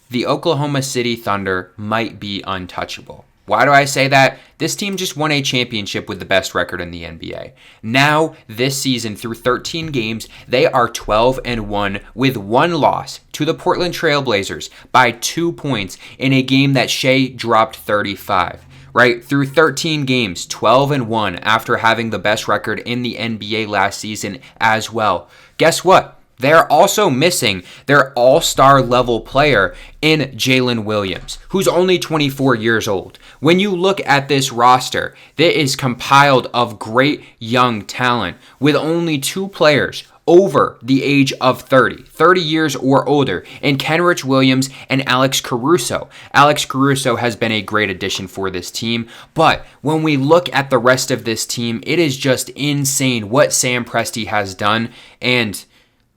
the Oklahoma City Thunder might be untouchable. Why do I say that? This team just won a championship with the best record in the NBA. Now, this season, through 13 games, they are 12-1 with one loss to the Portland Trail Blazers by 2 points in a game that Shea dropped 35. Right? Through 13 games, 12-1 after having the best record in the NBA last season as well. Guess what? They're also missing their all-star level player in Jalen Williams, who's only 24 years old. When you look at this roster, it is compiled of great young talent with only 2 players over the age of 30 years or older, in Kenrich Williams and Alex Caruso. Alex Caruso has been a great addition for this team, but when we look at the rest of this team, it is just insane what Sam Presti has done, and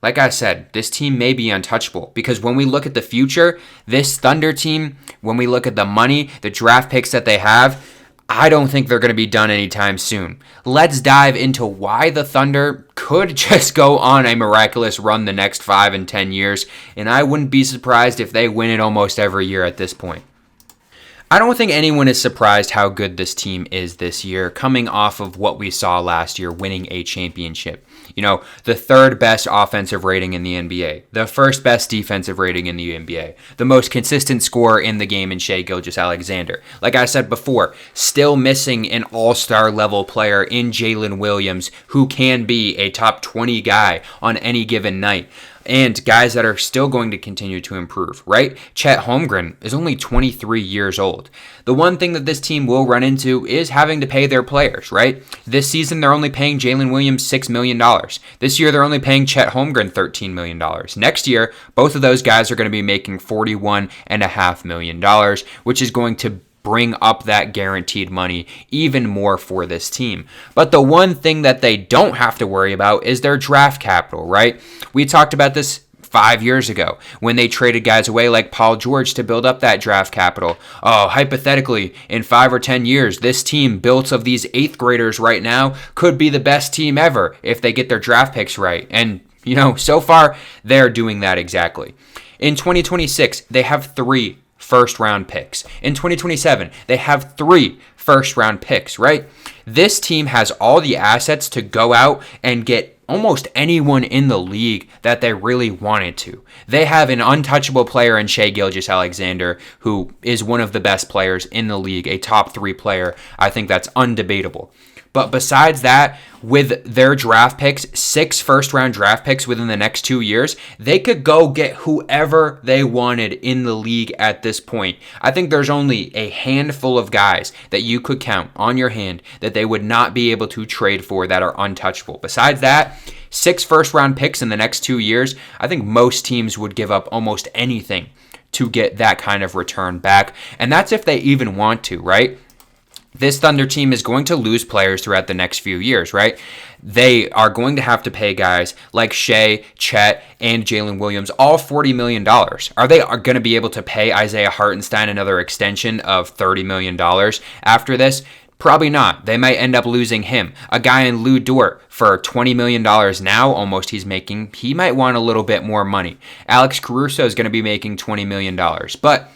like I said, this team may be untouchable because when we look at the future, this Thunder team, when we look at the money, the draft picks that they have, I don't think they're going to be done anytime soon. Let's dive into why the Thunder could just go on a miraculous run the next 5 and 10 years, and I wouldn't be surprised if they win it almost every year at this point. I don't think anyone is surprised how good this team is this year, coming off of what we saw last year, winning a championship. You know, the 3rd best offensive rating in the NBA, the 1st best defensive rating in the NBA, the most consistent scorer in the game in Shai Gilgeous-Alexander. Like I said before, still missing an all-star level player in Jalen Williams, who can be a top 20 guy on any given night. And guys that are still going to continue to improve, right? Chet Holmgren is only 23 years old. The one thing that this team will run into is having to pay their players, right? This season, they're only paying Jalen Williams $6 million. This year, they're only paying Chet Holmgren $13 million. Next year, both of those guys are going to be making $41.5 million, which is going to bring up that guaranteed money even more for this team. But the one thing that they don't have to worry about is their draft capital, right? We talked about this 5 years ago when they traded guys away like Paul George to build up that draft capital. Oh, hypothetically, in 5 or 10 years, this team built of these 8th graders right now could be the best team ever if they get their draft picks right. And, you know, so far, they're doing that exactly. In 2026, they have 3 first-round picks. In 2027, they have 3 first-round picks, right? This team has all the assets to go out and get almost anyone in the league that they really wanted to. They have an untouchable player in Shai Gilgeous-Alexander, who is one of the best players in the league, a top 3 player. I think that's undebatable. But besides that, with their draft picks, 6 first-round draft picks within the next 2 years, they could go get whoever they wanted in the league at this point. I think there's only a handful of guys that you could count on your hand that they would not be able to trade for that are untouchable. Besides that, 6 first-round picks in the next 2 years, I think most teams would give up almost anything to get that kind of return back. And that's if they even want to, right? This Thunder team is going to lose players throughout the next few years, right? They are going to have to pay guys like Shai, Chet, and Jalen Williams all $40 million. Are they going to be able to pay Isaiah Hartenstein another extension of $30 million after this? Probably not. They might end up losing him. A guy in Lou Dort for $20 million now, almost he's making. He might want a little bit more money. Alex Caruso is going to be making $20 million. But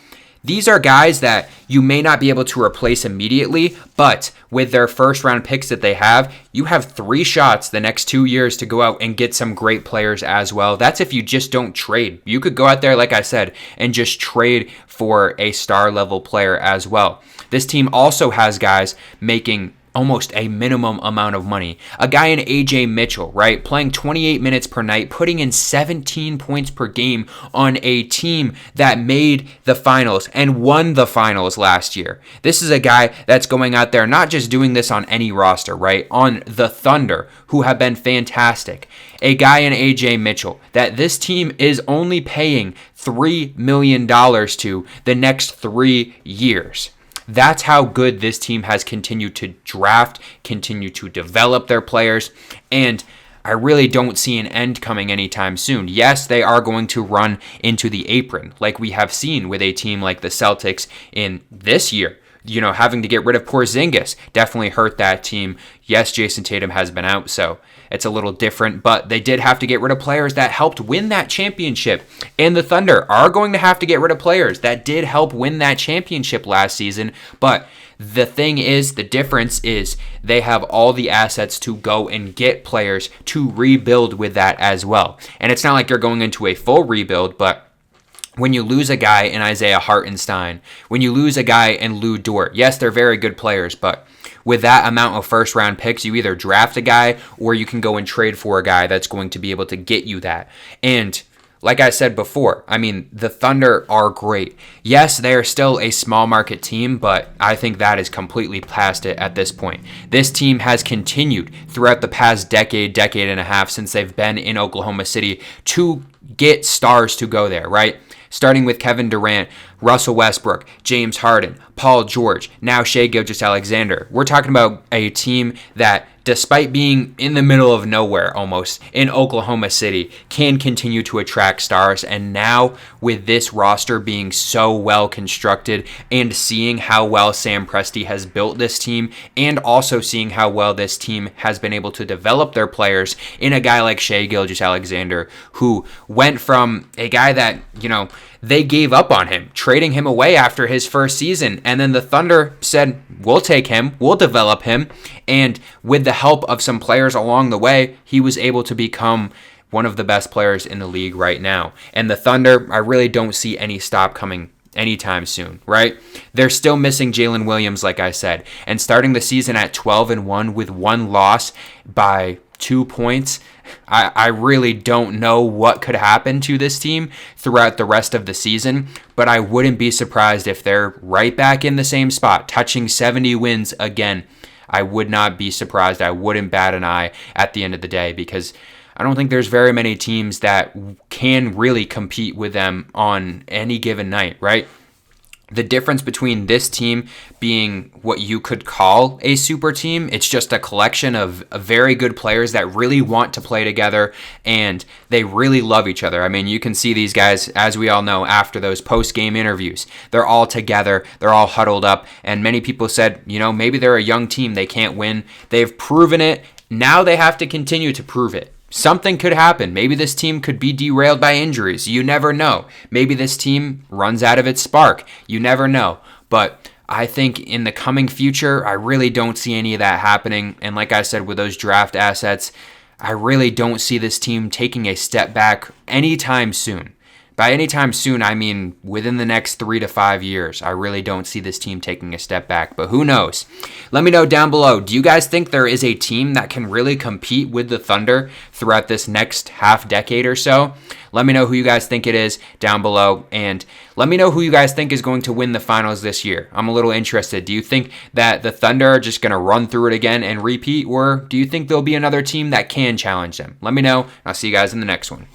these are guys that you may not be able to replace immediately, but with their first round picks that they have, you have 3 shots the next 2 years to go out and get some great players as well. That's if you just don't trade. You could go out there, like I said, and just trade for a star level player as well. This team also has guys making almost a minimum amount of money. A guy in AJ Mitchell, right? Playing 28 minutes per night, putting in 17 points per game on a team that made the finals and won the finals last year. This is a guy that's going out there, not just doing this on any roster, right? On the Thunder, who have been fantastic. A guy in AJ Mitchell that this team is only paying $3 million to the next 3 years. That's how good this team has continued to draft, continue to develop their players, and I really don't see an end coming anytime soon. Yes, they are going to run into the apron, like we have seen with a team like the Celtics in this year. Having to get rid of Porzingis definitely hurt that team. Yes, Jason Tatum has been out, so it's a little different, but they did have to get rid of players that helped win that championship. And the Thunder are going to have to get rid of players that did help win that championship last season. But the thing is, the difference is they have all the assets to go and get players to rebuild with that as well. And it's not like you're going into a full rebuild, but when you lose a guy in Isaiah Hartenstein, when you lose a guy in Lou Dort, yes, they're very good players, but with that amount of first-round picks, you either draft a guy or you can go and trade for a guy that's going to be able to get you that. And like I said before, the Thunder are great. Yes, they are still a small market team, but I think that is completely past it at this point. This team has continued throughout the past decade and a half since they've been in Oklahoma City to get stars to go there, right? Starting with Kevin Durant, Russell Westbrook, James Harden, Paul George, now Shai Gilgeous-Alexander. We're talking about a team that, despite being in the middle of nowhere almost in Oklahoma City, can continue to attract stars. And now with this roster being so well constructed and seeing how well Sam Presti has built this team, and also seeing how well this team has been able to develop their players in a guy like Shai Gilgeous-Alexander, who went from a guy that, they gave up on him, trading him away after his first season. And then the Thunder said, we'll take him, we'll develop him. And with the help of some players along the way, he was able to become one of the best players in the league right now. And the Thunder, I really don't see any stop coming anytime soon, right? They're still missing Jalen Williams, like I said. And starting the season at 12-1 with one loss by 2 points, I really don't know what could happen to this team throughout the rest of the season, but I wouldn't be surprised if they're right back in the same spot, touching 70 wins again. I would not be surprised. I wouldn't bat an eye at the end of the day, because I don't think there's very many teams that can really compete with them on any given night, right? The difference between this team being what you could call a super team, it's just a collection of very good players that really want to play together and they really love each other. You can see these guys, as we all know, after those post-game interviews. They're all together, they're all huddled up, and many people said, maybe they're a young team, they can't win. They've proven it. Now they have to continue to prove it. Something could happen. Maybe this team could be derailed by injuries. You never know. Maybe this team runs out of its spark. You never know. But I think in the coming future, I really don't see any of that happening. And like I said, with those draft assets, I really don't see this team taking a step back anytime soon. By anytime soon, I mean within the next 3 to 5 years. I really don't see this team taking a step back, but who knows? Let me know down below. Do you guys think there is a team that can really compete with the Thunder throughout this next half decade or so? Let me know who you guys think it is down below, and let me know who you guys think is going to win the finals this year. I'm a little interested. Do you think that the Thunder are just going to run through it again and repeat, or do you think there'll be another team that can challenge them? Let me know. I'll see you guys in the next one.